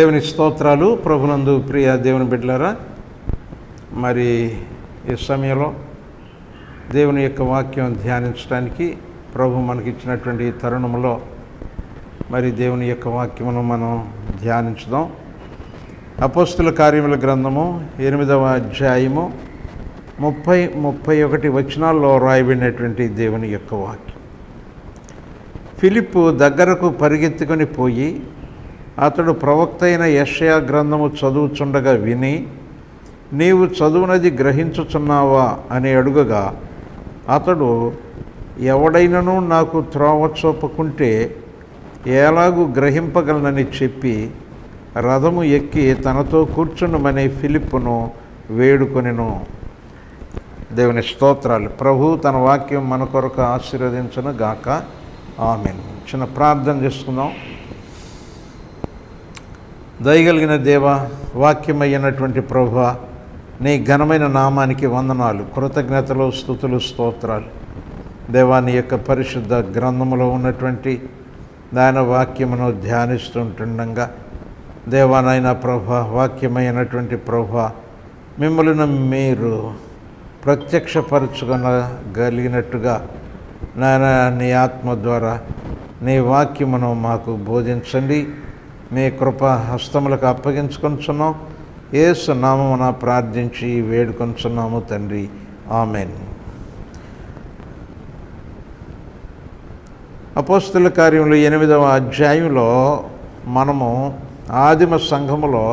దేవుని స్తోత్రాలు. ప్రభునందు ప్రియ దేవుని బిడ్డలారా, మరి ఈ సమయంలో దేవుని యొక్క వాక్యం ధ్యానించడానికి ప్రభు మనకిచ్చినటువంటి ఈ తరుణంలో మరి దేవుని యొక్క వాక్యమును మనం ధ్యానించుదాం. అపోస్తుల కార్యముల గ్రంథము 8వ అధ్యాయము 30-31 వచనాల్లో రాయబడినటువంటి దేవుని యొక్క వాక్యం. ఫిలిప్పు దగ్గరకు పరిగెత్తుకొని పోయి అతడు ప్రవక్త అయిన యెషయా గ్రంథము చదువుచుండగా విని, నీవు చదువునది గ్రహించుచున్నావా అని అడుగగా, అతడు ఎవడైనను నాకు త్రోవ చూపకుంటే ఎలాగూ గ్రహింపగలనని చెప్పి రథము ఎక్కి తనతో కూర్చుండమని ఫిలిప్పును వేడుకొనెను. దేవుని స్తోత్రాలు. ప్రభు తన వాక్యం మన కొరకు ఆశీర్వదించును గాక. ఆమేన్. చిన్న ప్రార్థన చేసుకుందాం. దయగలిగిన దేవ, వాక్యమైనటువంటి ప్రభువా, నీ ఘనమైన నామానికి వందనాలు, కృతజ్ఞతలు, స్తుతులు, స్తోత్రాలు. దేవా, నీ యొక్క పరిశుద్ధ గ్రంథములో ఉన్నటువంటి దాని వాక్యమును ధ్యానిస్తుంటుండగా దేవా, నాయన ప్రభువా, వాక్యమైనటువంటి ప్రభువా, మిమ్మల్ని మీరు ప్రత్యక్షపరచుకొనగలిగినట్టుగా నాయన నీ ఆత్మ ద్వారా నీ వాక్యమును మాకు బోధించండి. మీ కృప హస్తములకు అప్పగించుకొనుచున్నాం. యేసు నామమున ప్రార్థించి వేడుకొనుచున్నాము తండ్రి. ఆమెన్. అపోస్తుల కార్యములు 8వ అధ్యాయంలో మనము ఆదిమ సంఘములో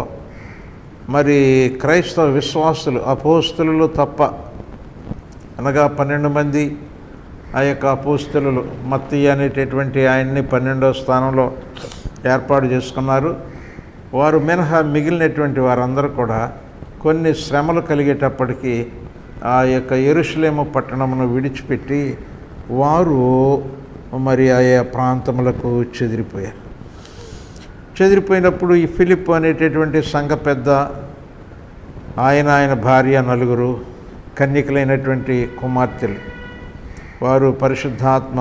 మరి క్రైస్తవ విశ్వాసులు, అపోస్తులు తప్ప అనగా 12 మంది ఆ యొక్క అపోస్తులు, మత్తయి అనేటటువంటి ఆయన్ని 12వ స్థానంలో ఏర్పాటు చేసుకున్నారు. వారు మినహా మిగిలినటువంటి వారందరూ కూడా కొన్ని శ్రమలు కలిగేటప్పటికీ ఆ యొక్క యెరూషలేము పట్టణమును విడిచిపెట్టి వారు మరి ఆయా ప్రాంతములకు చెదిరిపోయినప్పుడు ఈ ఫిలిప్ అనేటటువంటి సంఘ పెద్ద, ఆయన భార్య, 4 కన్యకలైనటువంటి కుమార్తెలు, వారు పరిశుద్ధాత్మ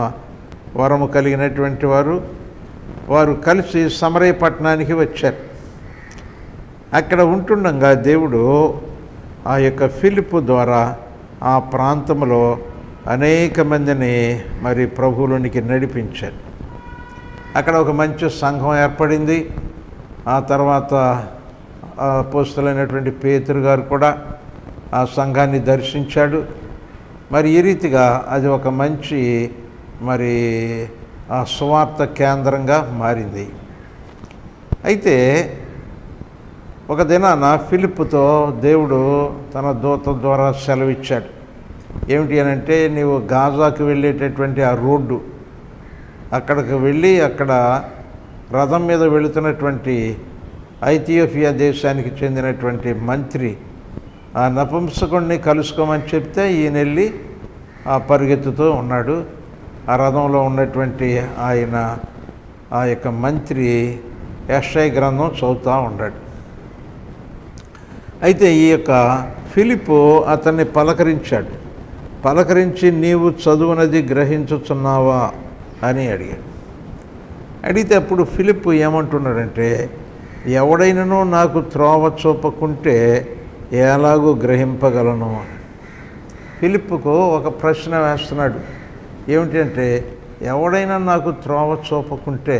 వరము కలిగినటువంటి వారు కలిసి సమరయ పట్టణానికి వచ్చారు. అక్కడ ఉంటుండగా దేవుడు ఆ యొక్క ఫిలిప్పు ద్వారా ఆ ప్రాంతంలో అనేక మందిని మరి ప్రభువులోనికి నడిపించారు. అక్కడ ఒక మంచి సంఘం ఏర్పడింది. ఆ తర్వాత అపోస్తలుడైనటువంటి పేతురు గారు కూడా ఆ సంఘాన్ని దర్శించాడు. మరి ఈ రీతిగా అది ఒక మంచి మరి ఆ సువార్త కేంద్రంగా మారింది. అయితే ఒక దినాన ఫిలిప్పుతో దేవుడు తన దూత ద్వారా సెలవిచ్చాడు. ఏమిటి అని అంటే, నీవు గాజాకు వెళ్ళేటటువంటి ఆ రోడ్డు అక్కడికి వెళ్ళి అక్కడ రథం మీద వెళుతున్నటువంటి ఐథియోపియా దేశానికి చెందినటువంటి మంత్రి ఆ నపుంసకుడిని కలుసుకోమని చెప్తే ఈయన వెళ్ళి పరిగెత్తుతూ ఉన్నాడు. ఆ రథంలో ఉన్నటువంటి ఆయన ఆ యొక్క మంత్రి యెషయా గ్రంథం చదువుతూ ఉన్నాడు. అయితే ఈ యొక్క ఫిలిప్పు అతన్ని పలకరించి నీవు చదువునది గ్రహించుచున్నావా అని అడిగితే అప్పుడు ఫిలిప్పు ఏమంటున్నాడంటే, ఎవడైనను నాకు త్రోవ చూపకుంటే ఎలాగూ గ్రహింపగలను. ఫిలిప్పుకు ఒక ప్రశ్న వేస్తున్నాడు. ఏమిటంటే, ఎవడైనా నాకు త్రోవ చూపకుంటే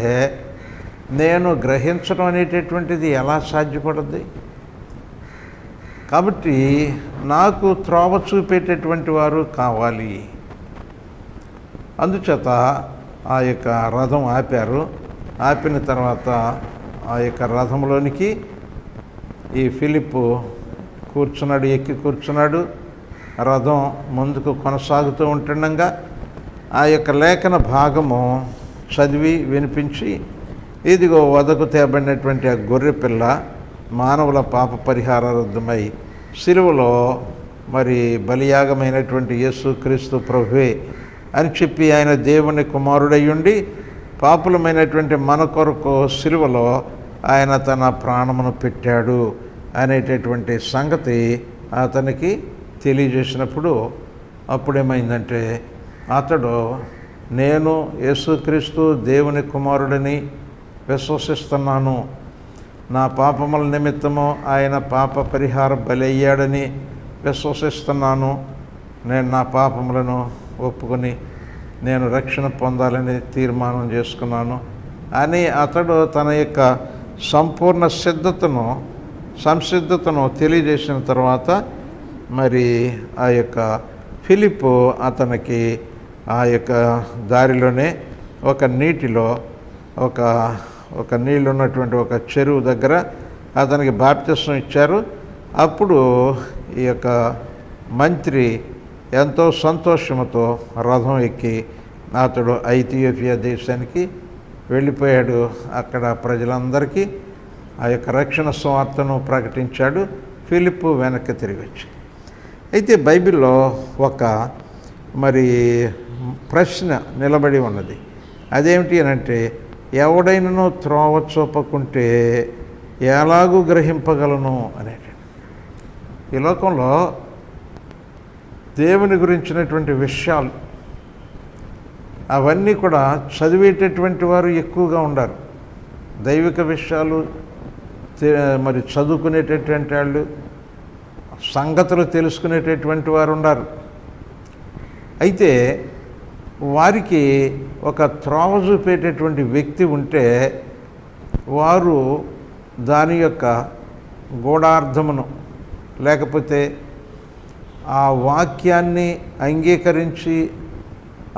నేను గ్రహించడం అనేటటువంటిది ఎలా సాధ్యపడుద్ది? కాబట్టి నాకు త్రోవ చూపేటటువంటి వారు కావాలి. అందుచేత ఆ యొక్క రథం ఆపారు. ఆపిన తర్వాత ఆ యొక్క రథంలోనికి ఈ ఫిలిప్పు ఎక్కి కూర్చున్నాడు. రథం ముందుకు కొనసాగుతూ ఉంటుండగా ఆ యొక్క లేఖన భాగము చదివి వినిపించి, ఇదిగో వదకు తేబడినటువంటి ఆ గొర్రె పిల్ల మానవుల పాప పరిహారార్థమై సిలువలో మరి బలియాగమైనటువంటి యేసుక్రీస్తు ప్రభువే అని చెప్పి ఆయన దేవుని కుమారుడయ్యుండి పాపులమైనటువంటి మన కొరకు సిలువలో ఆయన తన ప్రాణమును పెట్టాడు అనేటటువంటి సంగతి అతనికి తెలియజేసినప్పుడు అప్పుడేమైందంటే, అతడు నేను యేసుక్రీస్తు దేవుని కుమారుడిని విశ్వసిస్తున్నాను, నా పాపముల నిమిత్తము ఆయన పాప పరిహార బలి అయ్యాడని విశ్వసిస్తున్నాను. నేను నా పాపములను ఒప్పుకొని నేను రక్షణ పొందాలని తీర్మానం చేసుకున్నాను అని అతడు తన యొక్క సంపూర్ణ సంసిద్ధతను తెలియజేసిన తర్వాత మరి ఆ యొక్క ఫిలిప్పు అతనికి ఆ యొక్క దారిలోనే ఒక నీటిలో ఒక నీళ్ళు ఉన్నటువంటి ఒక చెరువు దగ్గర అతనికి బాప్తిసం ఇచ్చారు. అప్పుడు ఈ యొక్క మంత్రి ఎంతో సంతోషంతో రథం ఎక్కి అతడు ఐథియోపియా దేశానికి వెళ్ళిపోయాడు. అక్కడ ప్రజలందరికీ ఆ యొక్క రక్షణ సువార్తను ప్రకటించాడు. ఫిలిప్పు వెనక్కి తిరిగి వచ్చి అయితే బైబిల్లో ఒక మరి ప్రశ్న నిలబడి ఉన్నది. అదేమిటి అని అంటే, ఎవడైనను త్రోవ చూపకుంటే ఎలాగూ గ్రహింపగలను అనేటి. ఈ లోకంలో దేవుని గురించినటువంటి విషయాలు అవన్నీ కూడా చదివేటటువంటి వారు ఎక్కువగా ఉండారు. దైవిక విషయాలు మరి చదువుకునేటటువంటి వాళ్ళు, సంగతులు తెలుసుకునేటటువంటి వారు ఉన్నారు. అయితే వారికి ఒక త్రోవ చూపేటటువంటి వ్యక్తి ఉంటే వారు దాని యొక్క గూఢార్థమును లేకపోతే ఆ వాక్యాన్ని అంగీకరించి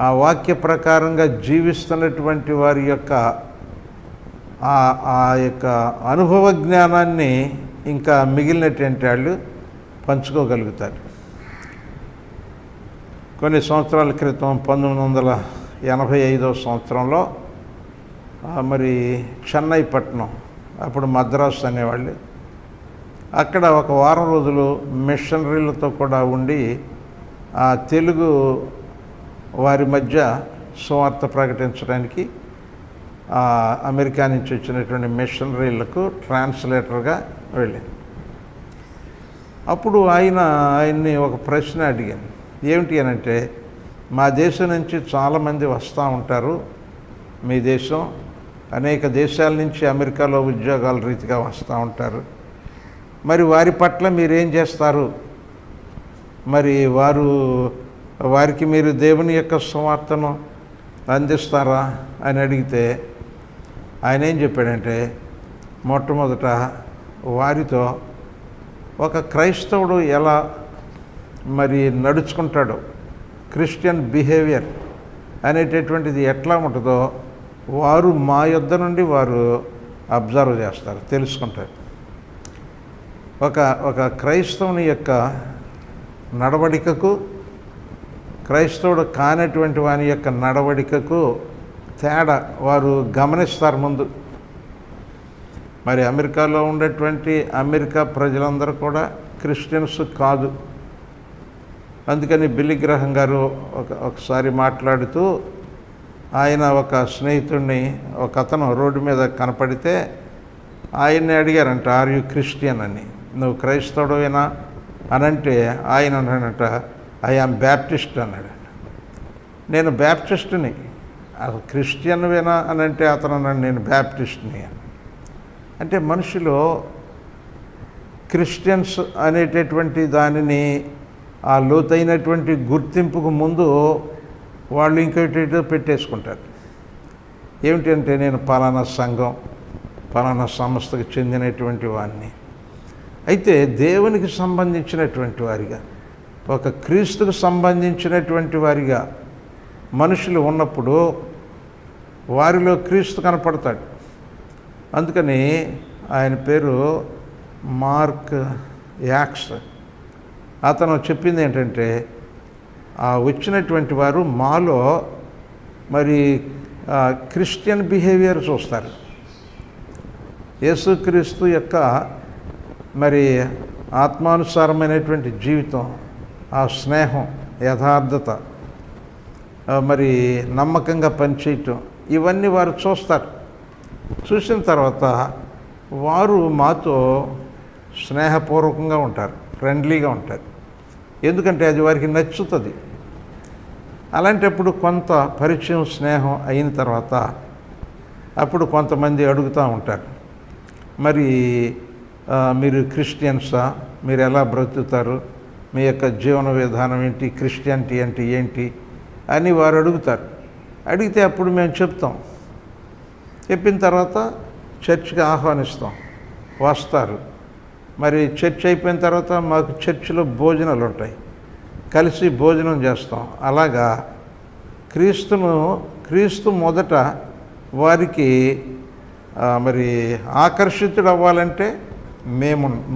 ఆ వాక్య ప్రకారంగా జీవిస్తున్నటువంటి వారి యొక్క ఆ యొక్క అనుభవ జ్ఞానాన్ని ఇంకా మిగిలినటువంటి వాళ్ళు పంచుకోగలుగుతారు. కొన్ని సంవత్సరాల క్రితం 1985 సంవత్సరంలో మరి చెన్నై పట్టణం, అప్పుడు మద్రాసు అనేవాళ్ళు, అక్కడ ఒక వారం రోజులు మిషనరీలతో కూడా ఉండి ఆ తెలుగు వారి మధ్య సువార్త ప్రకటించడానికి అమెరికా నుంచి వచ్చినటువంటి మిషనరీలకు ట్రాన్స్లేటర్గా వెళ్ళింది. అప్పుడు ఆయన్ని ఒక ప్రశ్న అడిగాను. ఏమిటి అని అంటే, మా దేశం నుంచి చాలామంది వస్తూ ఉంటారు, మీ దేశం అనేక దేశాల నుంచి అమెరికాలో ఉద్యోగాల రీతిగా వస్తూ ఉంటారు, మరి వారి పట్ల మీరేం చేస్తారు, మరి వారికి మీరు దేవుని యొక్క సువార్తను అందిస్తారా అని అడిగితే ఆయన ఏం చెప్పాడంటే, మొట్టమొదట వారితో ఒక క్రైస్తవుడు ఎలా మరి నడుచుకుంటాడో, క్రిస్టియన్ బిహేవియర్ అనేటటువంటిది ఎట్లా ఉంటుందో వారు మా యొద్ద నుండి వారు అబ్జర్వ్ చేస్తారు, తెలుసుకుంటారు. ఒక క్రైస్తవుని యొక్క నడవడికకు, క్రైస్తవుడు కానటువంటి వాని యొక్క నడవడికకు తేడా వారు గమనిస్తారు ముందు. మరి అమెరికాలో ఉండేటువంటి అమెరికా ప్రజలందరూ కూడా క్రిస్టియన్స్ కాదు. అందుకని బిల్లీ గ్రహం గారు ఒకసారి మాట్లాడుతూ, ఆయన ఒక స్నేహితుడిని, ఒక అతను రోడ్డు మీద కనపడితే ఆయన్ని అడిగారంట, ఆర్ యు క్రిస్టియన్ అని, నువ్వు క్రైస్తవుడేనా అని అంటే ఆయన అన్నాడంట, ఐ యామ్ బ్యాప్టిస్ట్ అన్నాడు. నేను బ్యాప్టిస్ట్ని. అసలు క్రిస్టియన్వేనా అని అంటే అతను అన్నాడు, నేను బ్యాప్టిస్ట్ని అని. అంటే మనుషులు క్రిస్టియన్స్ అనేటటువంటి దానిని ఆ లోతైనటువంటి గుర్తింపుకు ముందు వాళ్ళు ఇంకేటో పెట్టేసుకుంటారు. ఏమిటంటే, నేను పలానా సంఘం, పలానా సంస్థకు చెందినటువంటి వాడిని. అయితే దేవునికి సంబంధించినటువంటి వారిగా, ఒక క్రీస్తుకు సంబంధించినటువంటి వారిగా మనుషులు ఉన్నప్పుడు వారిలో క్రీస్తు కనపడతాడు. అందుకని ఆయన పేరు మార్క్ యాక్స్. అతను చెప్పింది ఏంటంటే, వచ్చినటువంటి వారు మాలో మరి క్రిస్టియన్ బిహేవియర్ చూస్తారు. యేసుక్రీస్తు యొక్క మరి ఆత్మానుసారమైనటువంటి జీవితం, ఆ స్నేహం, యథార్థత, మరి నమ్మకంగా పనిచేయటం, ఇవన్నీ వారు చూస్తారు. చూసిన తర్వాత వారు మాతో స్నేహపూర్వకంగా ఉంటారు, ఫ్రెండ్లీగా ఉంటారు. ఎందుకంటే అది వారికి నచ్చుతుంది. అలాంటప్పుడు కొంత పరిచయం, స్నేహం అయిన తర్వాత అప్పుడు కొంతమంది అడుగుతూ ఉంటారు, మరి మీరు క్రిస్టియన్సా, మీరు ఎలా బ్రతుకుతారు, మీ యొక్క జీవన విధానం ఏంటి, క్రిస్టియానిటీ అంటే ఏంటి అని వారు అడుగుతారు. అడిగితే అప్పుడు మేము చెప్తాం. చెప్పిన తర్వాత చర్చికి ఆహ్వానిస్తాం, వస్తారు. మరి చర్చ్ అయిపోయిన తర్వాత మాకు చర్చిలో భోజనాలు ఉంటాయి, కలిసి భోజనం చేస్తాం. అలాగా క్రీస్తు మొదట వారికి మరి ఆకర్షితుడు అవ్వాలంటే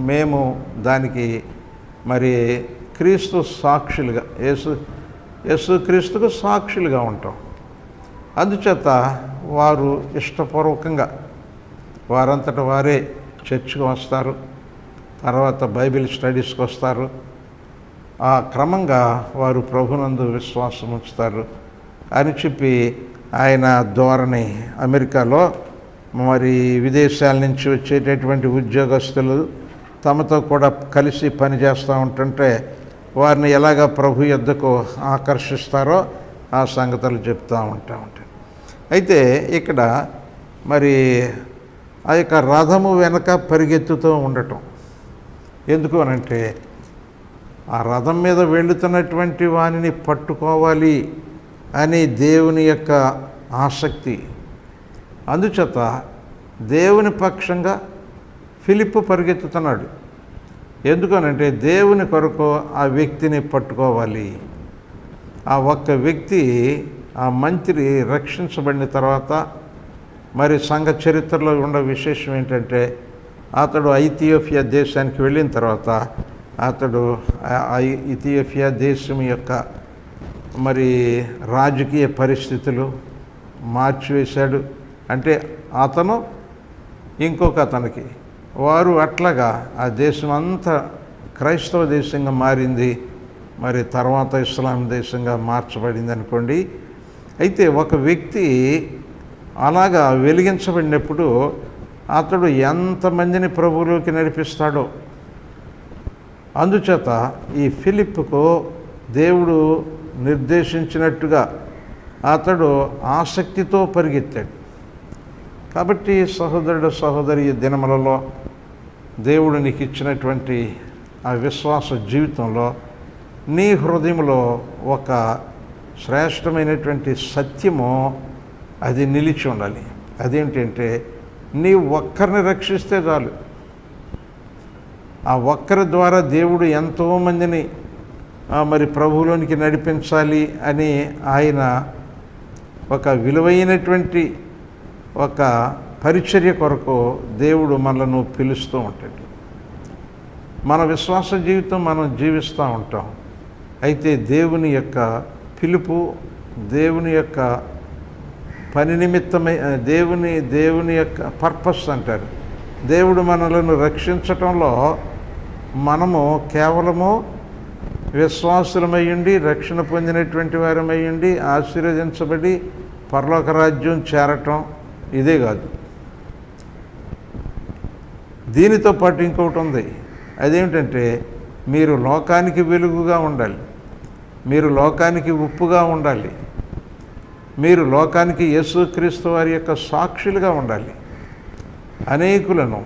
మేము దానికి మరి క్రీస్తు సాక్షులుగా, యేసుక్రీస్తుకు సాక్షులుగా ఉంటాం. అందుచేత వారు ఇష్టపూర్వకంగా వారంతట వారే చర్చికి వస్తారు, తర్వాత బైబిల్ స్టడీస్కి వస్తారు. ఆ క్రమంగా వారు ప్రభునందు విశ్వాసం ఉంచుతారు అని చెప్పి ఆయన ధోరణి. అమెరికాలో మరి విదేశాల నుంచి వచ్చేటటువంటి ఉద్యోగస్తులు తమతో కూడా కలిసి పనిచేస్తూ ఉంటుంటే వారిని ఎలాగ ప్రభు యొద్దకు ఆకర్షిస్తారో ఆ సంగతులు చెప్తూ ఉంటాయి. అయితే ఇక్కడ మరి ఆ యొక్క రథము వెనక పరిగెత్తుతూ ఉండటం ఎందుకు అనంటే, ఆ రథం మీద వెళుతున్నటువంటి వానిని పట్టుకోవాలి అని దేవుని యొక్క ఆసక్తి. అందుచేత దేవుని పక్షంగా ఫిలిప్పు పరిగెత్తుతున్నాడు. ఎందుకనంటే దేవుని కొరకు ఆ వ్యక్తిని పట్టుకోవాలి. ఆ ఒక్క వ్యక్తి, ఆ మంత్రి రక్షించబడిన తర్వాత మరి సంఘ చరిత్రలో ఉన్న విశేషం ఏంటంటే, అతడు ఇథియోపియా దేశానికి వెళ్ళిన తర్వాత అతడు ఇథియోపియా దేశం యొక్క మరి రాజకీయ పరిస్థితులు మార్చివేశాడు. అంటే అతను ఇంకొక అతనికి, వారు అట్లాగా ఆ దేశం అంతా క్రైస్తవ దేశంగా మారింది. మరి తర్వాత ఇస్లాం దేశంగా మార్చబడింది అనుకోండి. అయితే ఒక వ్యక్తి అలాగా వెలిగించబడినప్పుడు అతడు ఎంతమందిని ప్రభువులోకి నడిపిస్తాడో. అందుచేత ఈ ఫిలిప్పుకు దేవుడు నిర్దేశించినట్టుగా అతడు ఆసక్తితో పరిగెత్తాడు. కాబట్టి సహోదరుడు సహోదరి, ఈ దినములలో దేవుడు నీకు ఇచ్చినటువంటి ఆ విశ్వాస జీవితంలో నీ హృదయంలో ఒక శ్రేష్టమైనటువంటి సత్యము అది నిలిచి ఉండాలి. అదేంటంటే, నీ ఒక్కరిని రక్షిస్తే చాలు. ఆ ఒక్కరి ద్వారా దేవుడు ఎంతోమందిని మరి ప్రభువులోనికి నడిపించాలి అని ఆయన ఒక విలువైనటువంటి ఒక పరిచర్య కొరకు దేవుడు మనలను పిలుస్తూ ఉంటాడు. మన విశ్వాస జీవితం మనం జీవిస్తూ ఉంటాం. అయితే దేవుని యొక్క పిలుపు, దేవుని యొక్క పని నిమిత్తమై, దేవుని యొక్క పర్పస్ అంటారు. దేవుడు మనలను రక్షించటంలో మనము కేవలము విశ్వాసులమయ్యుండి, రక్షణ పొందినటువంటి వారమయ్యుండి, ఆశీర్వదించబడి పరలోక రాజ్యం చేరటం ఇదే కాదు. దీనితో పాటు ఇంకొకటి ఉంది. అదేమిటంటే, మీరు లోకానికి వెలుగుగా ఉండాలి, మీరు లోకానికి ఉప్పుగా ఉండాలి, మీరు లోకానికి యేసుక్రీస్తు వారి యొక్క సాక్షులుగా ఉండాలి. అనేకులను,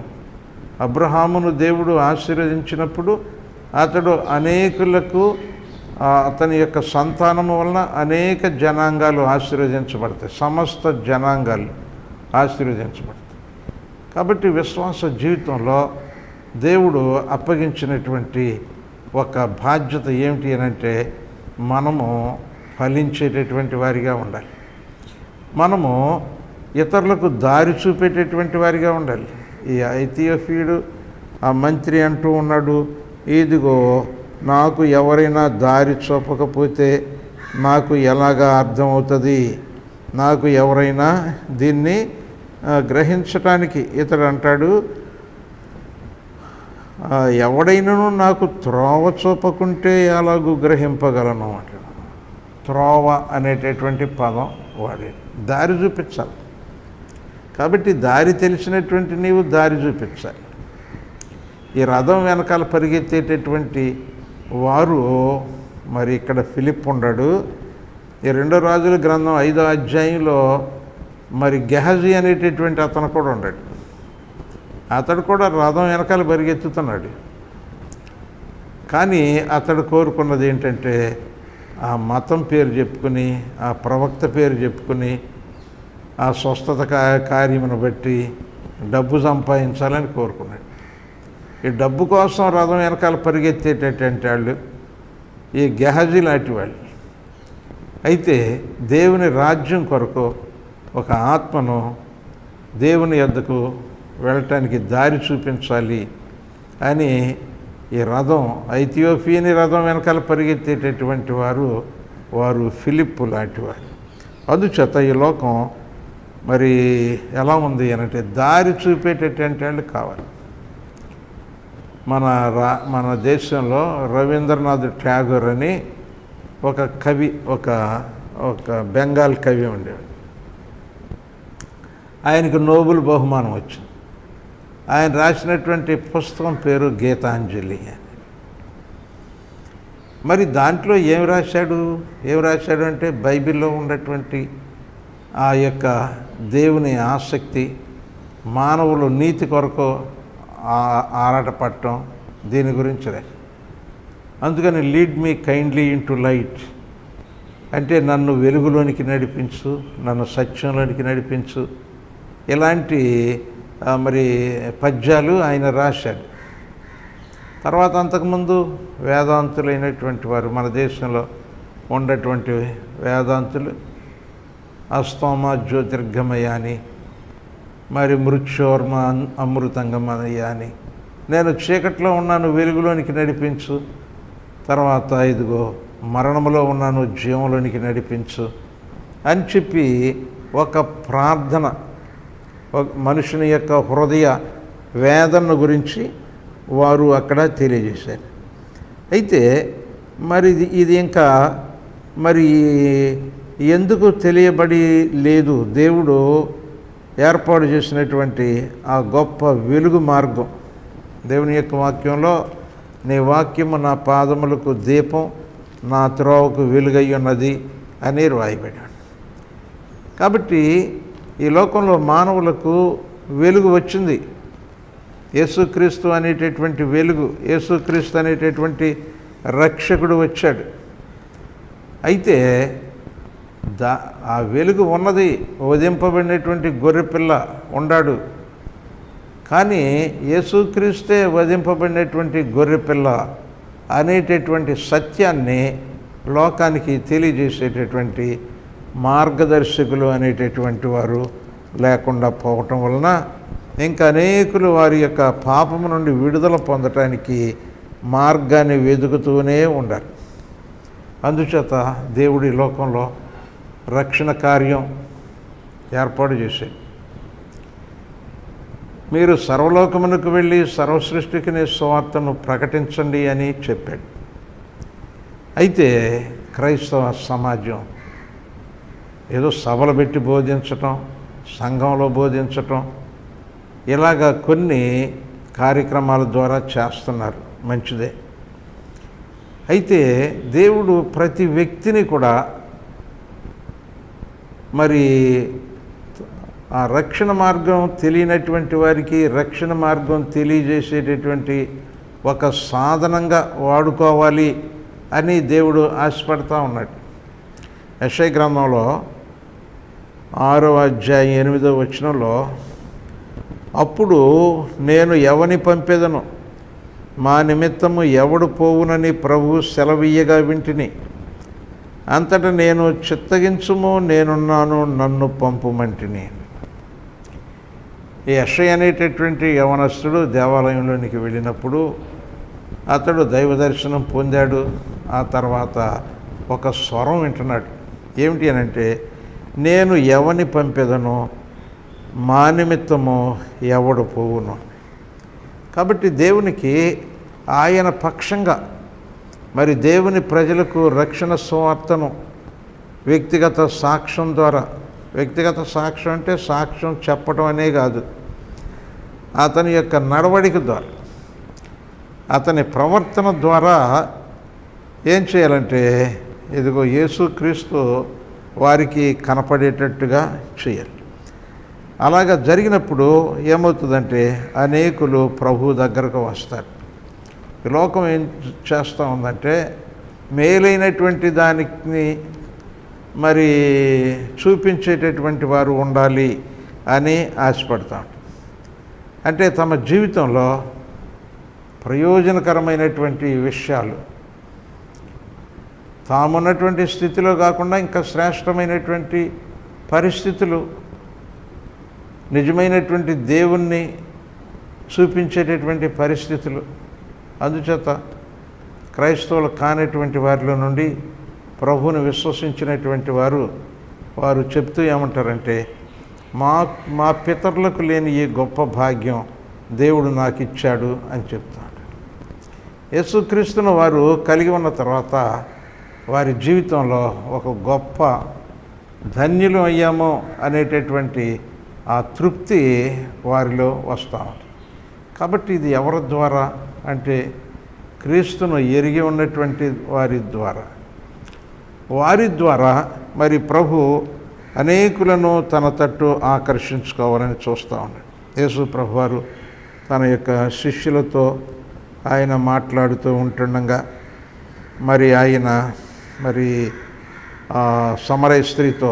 అబ్రహామును దేవుడు ఆశీర్వదించినప్పుడు అతడు అనేకులకు, అతని యొక్క సంతానము వలన అనేక జనాంగాలు ఆశీర్వదించబడతాయి, సమస్త జనాంగాలు ఆశీర్వదించబడతాయి. కాబట్టి విశ్వాస జీవితంలో దేవుడు అప్పగించినటువంటి ఒక బాధ్యత ఏమిటి అనంటే, మనము ఫలించేటటువంటి వారిగా ఉండాలి. మనము ఇతరులకు దారి చూపేటటువంటి వారిగా ఉండాలి. ఈ ఇథియోపియుడు ఆ మంత్రి అంటూ ఉన్నాడు, ఇదిగో నాకు ఎవరైనా దారి చూపకపోతే నాకు ఎలాగా అర్థమవుతుంది, నాకు ఎవరైనా దీన్ని గ్రహించటానికి. ఇతడు అంటాడు, ఎవడైనాను నాకు త్రోవ చూపకుంటే ఎలాగూ గ్రహింపగలను అంటాడు. త్రోవ అనేటటువంటి పదం వాడే, దారి చూపించాలి. కాబట్టి దారి తెలిసినటువంటి నీవు దారి చూపించాలి. ఈ రథం వెనకాల పరిగెత్తేటటువంటి వారు మరి ఇక్కడ ఫిలిప్ ఉన్నాడు. ఈ 2 రాజుల గ్రంథం 5వ అధ్యాయంలో మరి గెహజీ అనేటటువంటి అతను కూడా ఉన్నాడు. అతడు కూడా రథం వెనకాల పరిగెత్తుతున్నాడు. కానీ అతడు కోరుకున్నది ఏంటంటే ఆ మతం పేరు చెప్పుకుని, ఆ ప్రవక్త పేరు చెప్పుకుని, ఆ స్వస్థత కార్యమును బట్టి డబ్బు సంపాదించాలని కోరుకున్నాడు. ఈ డబ్బు కోసం రథం వెనకాల పరిగెత్తేటటువంటి వాళ్ళు ఈ గెహజీ లాంటి వాళ్ళు. అయితే దేవుని రాజ్యం కొరకు ఒక ఆత్మను దేవుని యొద్దకు వెళ్ళటానికి దారి చూపించాలి అని ఈ రథం, ఐథియోపియని రథం వెనకాల పరిగెత్తేటటువంటి వారు ఫిలిప్పు లాంటి వారు. అందుచేత ఈ లోకం మరి ఎలా ఉంది అంటే దారి చూపేటటువంటి వాళ్ళు కావాలి. మన దేశంలో రవీంద్రనాథ్ ఠాగూర్ అని ఒక కవి, ఒక బెంగాల్ కవి ఉండేవాడు. ఆయనకు నోబెల్ బహుమానం వచ్చింది. ఆయన రాసినటువంటి పుస్తకం పేరు గీతాంజలి అని. మరి దాంట్లో ఏం రాశాడు అంటే బైబిల్లో ఉన్నటువంటి ఆ యొక్క దేవుని ఆసక్తి, మానవులు నీతి కొరకు ఆరాటపడటం, దీని గురించి రాశాడు. అందుకని lead me kindly into light అంటే నన్ను వెలుగులోనికి నడిపించు, నన్ను సత్యంలోనికి నడిపించు, ఇలాంటి మరి పద్యాలు ఆయన రాశాడు. తర్వాత అంతకుముందు వేదాంతులైనటువంటి వారు, మన దేశంలో ఉన్నటువంటి వేదాంతులు అస్తోమ జ్యోతిర్గమయ అని, మరి మృత్యోర్మ అమృతంగమయ అని, నేను చీకట్లో ఉన్నాను వెలుగులోనికి నడిపించు, తర్వాత ఇదిగో మరణములో ఉన్నాను జీవంలోనికి నడిపించు అని చెప్పి ఒక ప్రార్థన, మనుషుని యొక్క హృదయ వేదన గురించి వారు అక్కడ తెలియజేశారు. అయితే మరి ఇది ఇంకా మరి ఎందుకు తెలియబడి లేదు? దేవుడు ఏర్పాటు చేసినటువంటి ఆ గొప్ప వెలుగు మార్గం, దేవుని యొక్క వాక్యంలో నీ వాక్యము నా పాదములకు దీపం, నా త్రోవకు వెలుగై ఉన్నది అని రాయబడాడు. కాబట్టి ఈ లోకంలో మానవులకు వెలుగు వచ్చింది. యేసుక్రీస్తు అనేటటువంటి వెలుగు, యేసుక్రీస్తు అనేటటువంటి రక్షకుడు వచ్చాడు. అయితే ఆ వెలుగు ఉన్నది, వధింపబడినటువంటి గొర్రెపిల్ల ఉన్నాడు. కానీ యేసుక్రీస్తే వధింపబడినటువంటి గొర్రెపిల్ల అనేటటువంటి సత్యాన్ని లోకానికి తెలియజేసేటటువంటి మార్గదర్శకులు అనేటటువంటి వారు లేకుండా పోవటం వలన ఇంకా అనేకులు వారి యొక్క పాపము నుండి విడుదల పొందటానికి మార్గాన్ని వెతుకుతూనే ఉండాలి. అందుచేత దేవుడి లోకంలో రక్షణ కార్యం ఏర్పాటు చేశాడు. మీరు సర్వలోకమునకు వెళ్ళి సర్వసృష్టికి నీ సువార్తను ప్రకటించండి అని చెప్పాడు. అయితే క్రైస్తవ సమాజం ఏదో సభలు పెట్టి బోధించటం, సంఘంలో బోధించటం, ఇలాగా కొన్ని కార్యక్రమాల ద్వారా చేస్తున్నారు, మంచిదే. అయితే దేవుడు ప్రతి వ్యక్తిని కూడా మరి ఆ రక్షణ మార్గం తెలియనటువంటి వారికి రక్షణ మార్గం తెలియజేసేటటువంటి ఒక సాధనంగా వాడుకోవాలి అని దేవుడు ఆశపడతా ఉన్నాడు. యెషయా గ్రంథంలో 6వ అధ్యాయం 8వ వచనంలో, అప్పుడు నేను ఎవని పంపెదను, మా నిమిత్తము ఎవడు పోవునని ప్రభువు సెలవీయగా వింటిని, అంతటా నేను చిత్తగించుము, నేనున్నాను, నన్ను పంపుమంటిని. ఈ యెషయా అనేటటువంటి యవనస్తుడు దేవాలయంలోనికి వెళ్ళినప్పుడు అతడు దైవ దర్శనం పొందాడు. ఆ తర్వాత ఒక స్వరం వింటున్నాడు. ఏమిటి అని అంటే, నేను ఎవని పంపెదను, మా నిమిత్తము ఎవడు పోవును. కాబట్టి దేవునికి ఆయన పక్షంగా మరి దేవుని ప్రజలకు రక్షణ సువార్తను వ్యక్తిగత సాక్ష్యం ద్వారా, వ్యక్తిగత సాక్ష్యం అంటే సాక్ష్యం చెప్పడం అనే కాదు, అతని యొక్క నడవడిక ద్వారా, అతని ప్రవర్తన ద్వారా ఏం చేయాలంటే, ఇదిగో యేసుక్రీస్తు వారికి కనపడేటట్టుగా చేయాలి. అలాగా జరిగినప్పుడు ఏమవుతుందంటే అనేకులు ప్రభు దగ్గరకు వస్తారు. ఈ లోకం ఏం చేస్తూ ఉందంటే మేలైనటువంటి దానికి మరి చూపించేటటువంటి వారు ఉండాలి అని ఆశపడతా ఉంటారు. అంటే తమ జీవితంలో ప్రయోజనకరమైనటువంటి విషయాలు తామున్నటువంటి స్థితిలో కాకుండా ఇంకా శ్రేష్టమైనటువంటి పరిస్థితులు, నిజమైనటువంటి దేవుణ్ణి చూపించేటటువంటి పరిస్థితులు. అందుచేత క్రైస్తవులు కానటువంటి వారిలో నుండి ప్రభువుని విశ్వసించినటువంటి వారు చెప్తూ ఏమంటారంటే, మా పితరులకు లేని ఈ గొప్ప భాగ్యం దేవుడు నాకు ఇచ్చాడు అని చెప్తాడు. యేసుక్రీస్తును వారు కలిగి ఉన్న తర్వాత వారి జీవితంలో ఒక గొప్ప ధన్యులు అయ్యాము అనేటటువంటి ఆ తృప్తి వారిలో వస్తూ ఉంటుంది. కాబట్టి ఇది ఎవరి ద్వారా అంటే క్రీస్తును ఎరిగి ఉన్నటువంటి వారి ద్వారా మరి ప్రభు అనేకులను తన తట్టు ఆకర్షించుకోవాలని చూస్తూ ఉన్నాడు. యేసు ప్రభువారు తన యొక్క శిష్యులతో ఆయన మాట్లాడుతూ ఉంటుండగా ఆయన సమరయ స్త్రీతో,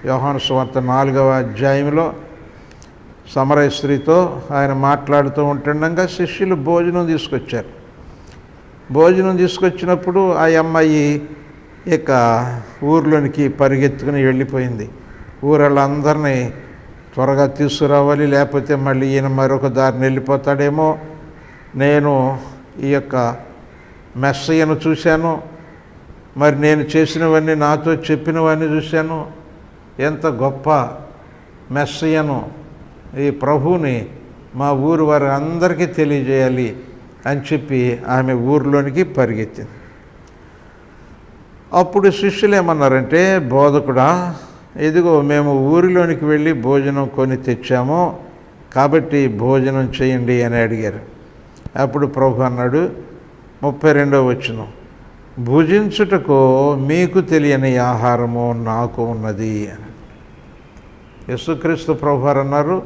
యోహాను సువార్త 4వ అధ్యాయంలో సమరయ స్త్రీతో ఆయన మాట్లాడుతూ ఉంటుండగా శిష్యులు భోజనం తీసుకొచ్చారు. భోజనం తీసుకొచ్చినప్పుడు ఆ అమ్మాయి ఇక ఊర్లోనికి పరిగెత్తుకుని వెళ్ళిపోయింది. ఊరళ్ళందరినీ త్వరగా తీసుకురావాలి, లేకపోతే మళ్ళీ ఈయన మరొక దారిని వెళ్ళిపోతాడేమో, నేను ఈ యొక్క మెస్సయ్యను చూశాను, మరి నేను చేసినవన్నీ నాతో చెప్పినవన్నీ చూశాను, ఎంత గొప్ప మెస్సయ్యను, ఈ ప్రభువుని మా ఊరు వారి అందరికీ తెలియజేయాలి అని చెప్పి ఆమె ఊరిలోనికి పరిగెత్తింది. అప్పుడు శిష్యులు ఏమన్నారంటే, బోధకుడా, ఇదిగో మేము ఊరిలోనికి వెళ్ళి భోజనం కొని తెచ్చాము, కాబట్టి భోజనం చేయండి అని అడిగారు. అప్పుడు ప్రభు అన్నాడు, 32వ వచనం, భుజించుటకు మీకు తెలియని ఆహారము నాకు ఉన్నది అని. యేసుక్రీస్తు ప్రభువారు అన్నారు,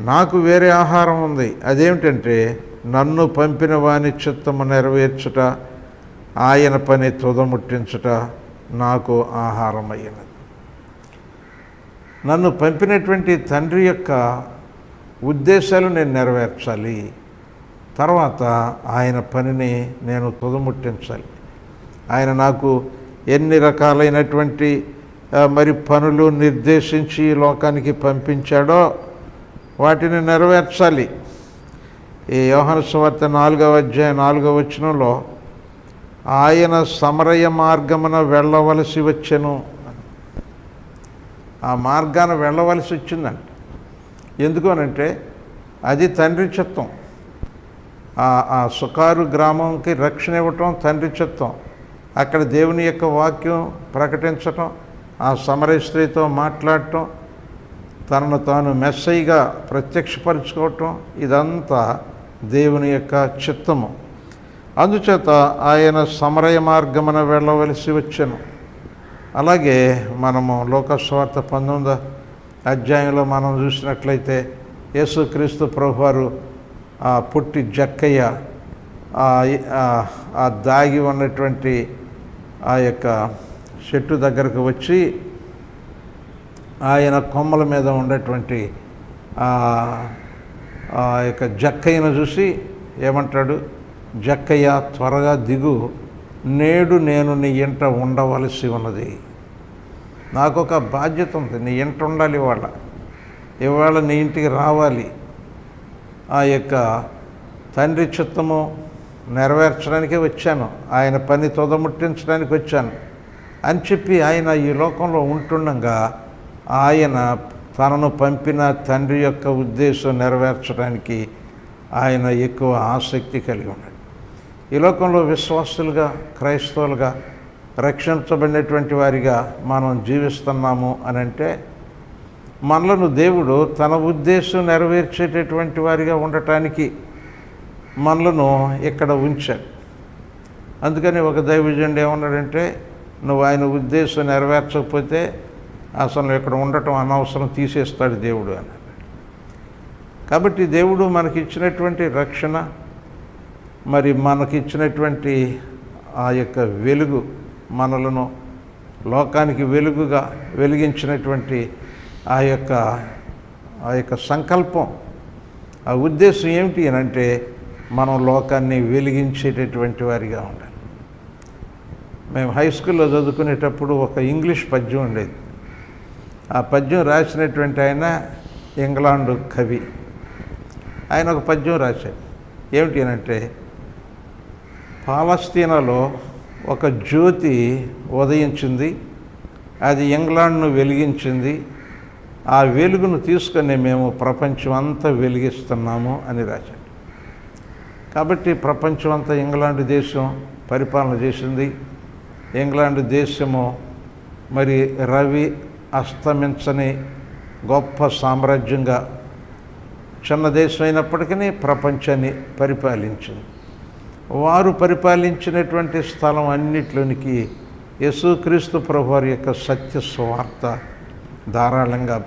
నాకు వేరే ఆహారం ఉంది. అదేమిటంటే నన్ను పంపిన వాని చిత్తము నెరవేర్చుట, ఆయన పని తుదముట్టించుట నాకు ఆహారం అయినది. నన్ను పంపినటువంటి తండ్రి యొక్క ఉద్దేశాలు నేను నెరవేర్చాలి, తర్వాత ఆయన పనిని నేను తుదముట్టించాలి. ఆయన నాకు ఎన్ని రకాలైనటువంటి మరి పనులు నిర్దేశించి లోకానికి పంపించాడో వాటిని నెరవేర్చాలి. ఈ యోహాను సువార్త 4వ అధ్యాయం 4వ వచనంలో ఆయన సమరయ మార్గమున వెళ్ళవలసి వచ్చెను, ఆ మార్గాన వెళ్ళవలసి వచ్చిందంట. ఎందుకు అనంటే అది తండ్రి చిత్తం. ఆ సుకారు గ్రామంకి రక్షణ ఇవ్వటం తండ్రి చిత్తం. అక్కడ దేవుని యొక్క వాక్యం ప్రకటించటం, ఆ సమరయ స్త్రీతో మాట్లాడటం, తనను తాను మెస్సయ్యగా ప్రత్యక్షపరచుకోవటం, ఇదంతా దేవుని యొక్క చిత్తము. అందుచేత ఆయన సమరయ మార్గమున వెళ్ళవలసి వచ్చెను. అలాగే మనము లోకస్వార్త 19వ అధ్యాయంలో మనం చూసినట్లయితే యేసుక్రీస్తు ప్రభువారు పుట్టి జక్కయ్య ఆ దాగి ఉన్నటువంటి ఆ యొక్క చెట్టు దగ్గరకు వచ్చి ఆయన కొమ్మల మీద ఉన్నటువంటి ఆ యొక్క జక్కయ్యను చూసి ఏమంటాడు, జక్కయ్య త్వరగా దిగు, నేడు నేను నీ ఇంట ఉండవలసి ఉన్నది. నాకు ఒక బాధ్యత ఉంది, నీ ఇంట ఉండాలి. ఇవాళ నీ ఇంటికి రావాలి, ఆ యొక్క తండ్రి చిత్తము నెరవేర్చడానికే వచ్చాను, ఆయన పని తుదముట్టించడానికి వచ్చాను అని చెప్పి ఆయన ఈ లోకంలో ఉంటుండగా ఆయన తనను పంపిన తండ్రి యొక్క ఉద్దేశం నెరవేర్చడానికి ఆయన ఎక్కువ ఆసక్తి కలిగి ఉన్నాడు. ఈ లోకంలో విశ్వాసులుగా, క్రైస్తవులుగా, రక్షించబడినటువంటి వారిగా మనం జీవిస్తున్నాము అని అంటే మనలను దేవుడు తన ఉద్దేశం నెరవేర్చేటటువంటి వారిగా ఉండటానికి మనలను ఇక్కడ ఉంచాడు. అందుకని ఒక దైవజనుడు ఏమన్నాడంటే, నువ్వు ఆయన ఉద్దేశం నెరవేర్చకపోతే అసలు ఇక్కడ ఉండటం అనవసరం, తీసేస్తాడు దేవుడు అని. కాబట్టి దేవుడు మనకిచ్చినటువంటి రక్షణ, మరి మనకిచ్చినటువంటి ఆ యొక్క వెలుగు, మనలను లోకానికి వెలుగుగా వెలిగించినటువంటి ఆ యొక్క సంకల్పం, ఆ ఉద్దేశం ఏమిటి అని అంటే మనం లోకాన్ని వెలిగించేటటువంటి వారిగా ఉండాలి. మేము హై స్కూల్లో చదువుకునేటప్పుడు ఒక ఇంగ్లీష్ పద్యం ఉండేది. ఆ పద్యం రాసినటువంటి ఆయన ఇంగ్లాండు కవి. ఆయన ఒక పద్యం రాశాడు. ఏమిటి అని అంటే, పాలస్తీనాలో ఒక జ్యోతి ఉదయించింది, అది ఇంగ్లాండ్ను వెలిగించింది, ఆ వెలుగును తీసుకొని మేము ప్రపంచం అంతా వెలిగిస్తున్నాము అని రాశాడు. కాబట్టి ప్రపంచం అంతా ఇంగ్లాండ్ దేశం పరిపాలన చేసింది. ఇంగ్లాండ్ దేశము మరి రవి అస్తమించని గొప్ప సామ్రాజ్యంగా, చిన్న దేశం అయినప్పటికీ ప్రపంచాన్ని పరిపాలించింది. వారు పరిపాలించినటువంటి స్థలం అన్నిట్లోనికి యేసుక్రీస్తు ప్రభువారి యొక్క సత్య సువార్త ధారాళంగా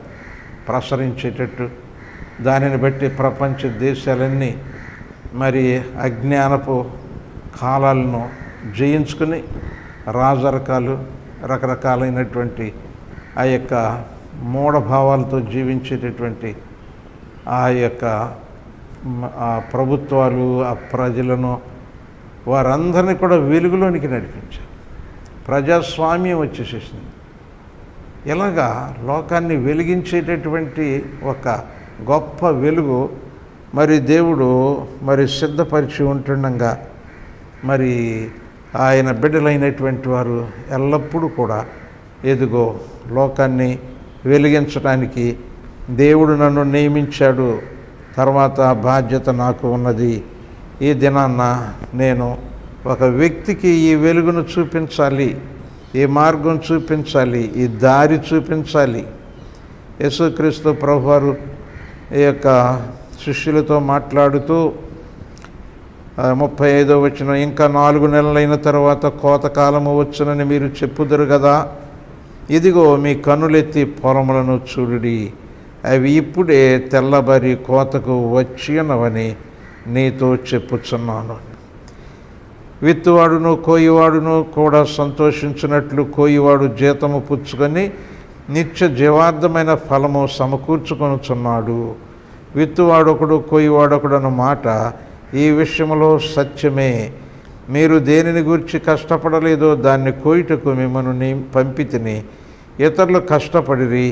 ప్రసరించేటట్టు, దానిని బట్టి ప్రపంచ దేశాలన్నీ మరి అజ్ఞానపు కాలాలను జయించుకుని రాజరకాలు, రకరకాలైనటువంటి ఆ యొక్క మూఢభావాలతో జీవించేటటువంటి ఆ యొక్క ఆ ప్రభుత్వాలు, ఆ ప్రజలను, వారందరినీ కూడా వెలుగులోనికి నడిపించారు. ప్రజాస్వామ్యం వచ్చేసేసింది. ఇలాగా లోకాన్ని వెలిగించేటటువంటి ఒక గొప్ప వెలుగు మరి దేవుడు మరి సిద్ధపరిచి ఉంటుండగా, మరి ఆయన బిడ్డలైనటువంటి వారు ఎల్లప్పుడూ కూడా ఎదుగో లోకాన్ని వెలిగించడానికి దేవుడు నన్ను నియమించాడు, తర్వాత బాధ్యత నాకు ఉన్నది. ఈ దినాన్న నేను ఒక వ్యక్తికి ఈ వెలుగును చూపించాలి, ఈ మార్గం చూపించాలి, ఈ దారి చూపించాలి. యేసుక్రీస్తు ప్రభువారు ఈ యొక్క శిష్యులతో మాట్లాడుతూ 35వ వచనం, ఇంకా 4 నెలలైన తర్వాత కోతకాలము వచ్చునని మీరు చెప్పుదురు కదా, ఇదిగో మీ కన్నులెత్తి పొలములను చూడుడి, అవి ఇప్పుడే తెల్లబరి కోతకు వచ్చినవని నీతో చెప్పుచున్నాను. విత్తువాడును కోయివాడును కూడా సంతోషించినట్లు కోయివాడు జీతము పుచ్చుకొని నిత్య జీవార్థమైన ఫలము సమకూర్చుకొనుచున్నాడు. విత్తువాడొకడు కోయివాడొకడు అన్న మాట ఈ విషయంలో సత్యమే. మీరు దేనిని గురించి కష్టపడలేదో దాన్ని కోయుటకు మిమ్మల్ని పంపితిని. ఇతరులు కష్టపడిరి,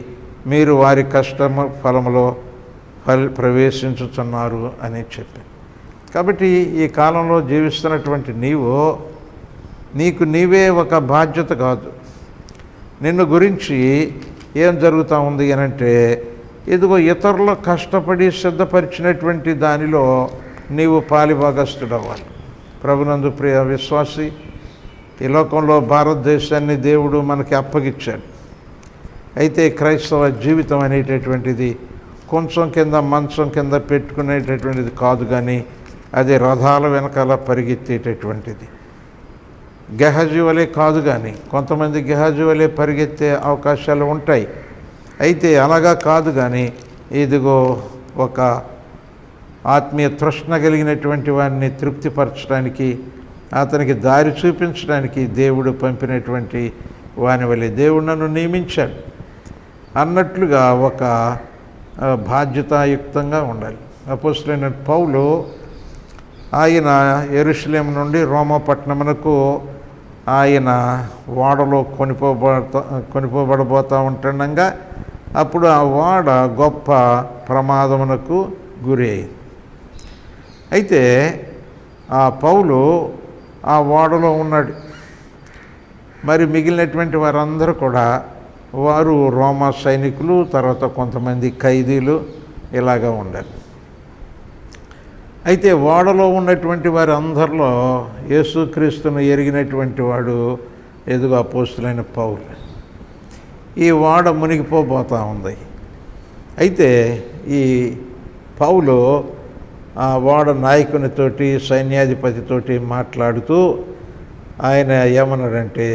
మీరు వారి కష్టము ఫలములో ప్రవేశించుతున్నారు అని చెప్పాను. కాబట్టి ఈ కాలంలో జీవిస్తున్నటువంటి నీకు నీవే ఒక బాధ్యత కాదు. నిన్ను గురించి ఏం జరుగుతూ ఉంది అని అంటే, ఇదిగో ఇతరులు కష్టపడి సిద్ధపరిచినటువంటి దానిలో నీవు పాలిభాగస్తుడవ్వాలి. ప్రభునందు ప్రియ విశ్వాసి, ఈ లోకంలో భారతదేశాన్ని దేవుడు మనకి అప్పగిచ్చాడు. అయితే క్రైస్తవ జీవితం అనేటటువంటిది కొంచెం కింద మంచం కింద పెట్టుకునేటటువంటిది కాదు, కానీ అది రథాల వెనకాల పరిగెత్తేటటువంటిది. గెహజీ వలె కాదు, కానీ కొంతమంది గెహజీ వలె పరిగెత్తే అవకాశాలు ఉంటాయి. అయితే అలాగా కాదు, కానీ ఇదిగో ఒక ఆత్మీయ తృష్ణ కలిగినటువంటి వారిని తృప్తిపరచడానికి, అతనికి దారి చూపించడానికి దేవుడు పంపినటువంటి వాని వలె దేవుడు నన్ను నియమించాడు అన్నట్లుగా ఒక బాధ్యతాయుక్తంగా ఉండాలి. అపోస్తలుడైన పౌలు ఆయన యెరూషలేము నుండి రోమాపట్నమునకు ఆయన ఓడలో కొనిపోబడబోతూ ఉంటుండగా అప్పుడు ఆ ఓడ గొప్ప ప్రమాదమునకు గురి అయింది. అయితే ఆ పౌలు ఆ ఓడలో ఉన్నాడు. మరి మిగిలినటువంటి వారందరూ కూడా వారు రోమా సైనికులు, తర్వాత కొంతమంది ఖైదీలు ఇలాగా ఉండాలి. అయితే ఓడలో ఉన్నటువంటి వారి అందరిలో యేసుక్రీస్తును ఎరిగినటువంటి వాడు ఎదుగు అపోస్తలుడైన పౌలు. ఈ ఓడ మునిగిపోబోతూ ఉంది. అయితే ఈ పౌలు ఆ ఓడ నాయకునితోటి, సైన్యాధిపతితోటి మాట్లాడుతూ ఆయన ఏమన్నాడంటే,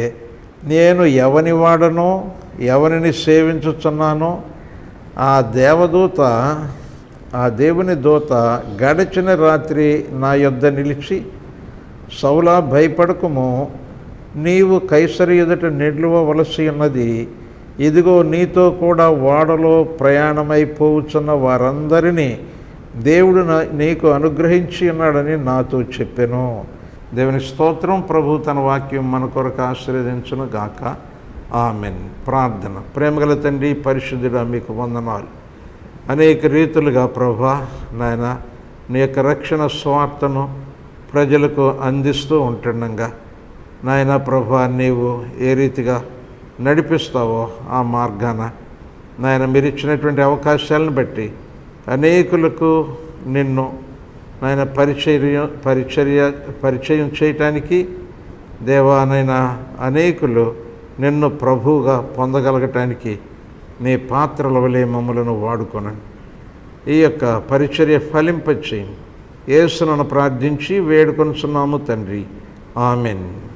నేను ఎవని వాడనో ఎవరిని సేవించుచున్నానో ఆ దేవుని దూత గడిచిన రాత్రి నా యొద్ద నిలిచి, సౌలా భయపడకుము, నీవు కైసరు ఎదుట నిలువవలసి ఉన్నది. ఇదిగో నీతో కూడా ఓడలో ప్రయాణమైపోవచ్చున్న వారందరినీ దేవుడు నీకు అనుగ్రహించి ఉన్నాడని నాతో చెప్పెను. దేవుని స్తోత్రం. ప్రభు తన వాక్యం మన కొరకు ఆశీర్వదించును గాక. ఆమెన్. ప్రార్థన. ప్రేమగల తండ్రి, పరిశుద్ధుడా, మీకు వందనాలు. అనేక రీతులుగా ప్రభా నాయన నీ యొక్క రక్షణ స్వార్థను ప్రజలకు అందిస్తూ ఉంటుండగా నాయన ప్రభా, నీవు ఏ రీతిగా నడిపిస్తావో ఆ మార్గాన నాయన మీరు ఇచ్చినటువంటి అవకాశాలను బట్టి అనేకులకు నిన్ను నాయన పరిచయం చేయటానికి దేవానైనా అనేకులు నిన్ను ప్రభువుగా పొందగలగటానికి నీ పాత్రల వలె మమ్మలను వాడుకొనండి. ఈ యొక్క పరిచర్య ఫలింపచేయండి. యేసును ప్రార్థించి వేడుకొనుచున్నాము తండ్రి. ఆమెన్.